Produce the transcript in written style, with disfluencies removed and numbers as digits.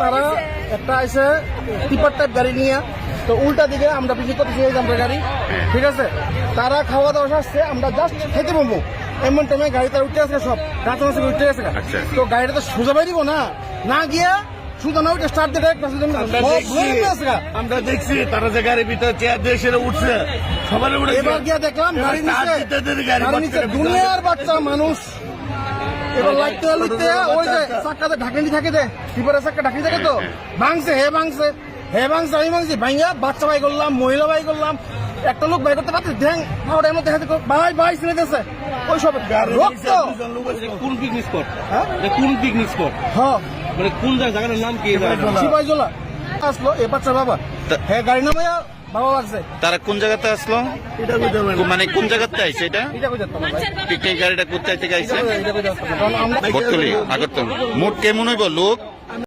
তারা একটা আছে টিপার টাইপ গাড়ি নিয়ে, তো উল্টা দিকে আমরা পিছিয়ে করতেছি আমরা গাড়ি, ঠিক আছে। তারা খাওয়া দাওয়া আসছে, আমরা জাস্ট খেতে পাবো এমন টাইমে গাড়ি তারা উঠে আসে, সব রাতে মাসে উঠে গেছে। তো গাড়িটা তো সোজা বাইরিব না গিয়া শুধু না ওইটা স্টার্ট দিয়ে আমরা দেখছি তারা যে গাড়ির ভিতরে চেয়ার দিয়ে সেটা উঠছে, সবাই উঠে এবার গিয়া দেখলাম গাড়ি নিচে দুনিয়ার বাচ্চা মানুষ। এবার লাইতে লইতে ওই যে চাক্কাতে ঢাকনি থাকে, যে টিপারের চাক্কা ঢাকনি থাকে, তো ভাঙছে, আমি ভাঙছি, ভাইয়া বাচ্চা ভাই করলাম, মহিলা ভাই করলাম, একটা লোক ভাই করতে পারছে, ঢ্যাং পাউডার মধ্যে হাতে ভাই ছিঁড়ে গেছে ওই সব রক্ত। কোন পিকনিক স্পট? হ্যাঁ কোন পিকনিক স্পট? হ্যাঁ, মানে কোন জায়গার নাম কি? সিপাহীজলা আসলো এ বাচ্চা বাবা, হ্যাঁ গাড়ি নামাইয়া বাবা লাগছে। তারা কোন জায়গাতে আসলো, মানে কোন জায়গাতে আইছে? এটা এটা কই যেতাম পিকনিক গাড়িটা কোথায় থেকে আইছে? কারণ আমরা বর্তলি আগরতলা। মোট কেমন হইব লোক?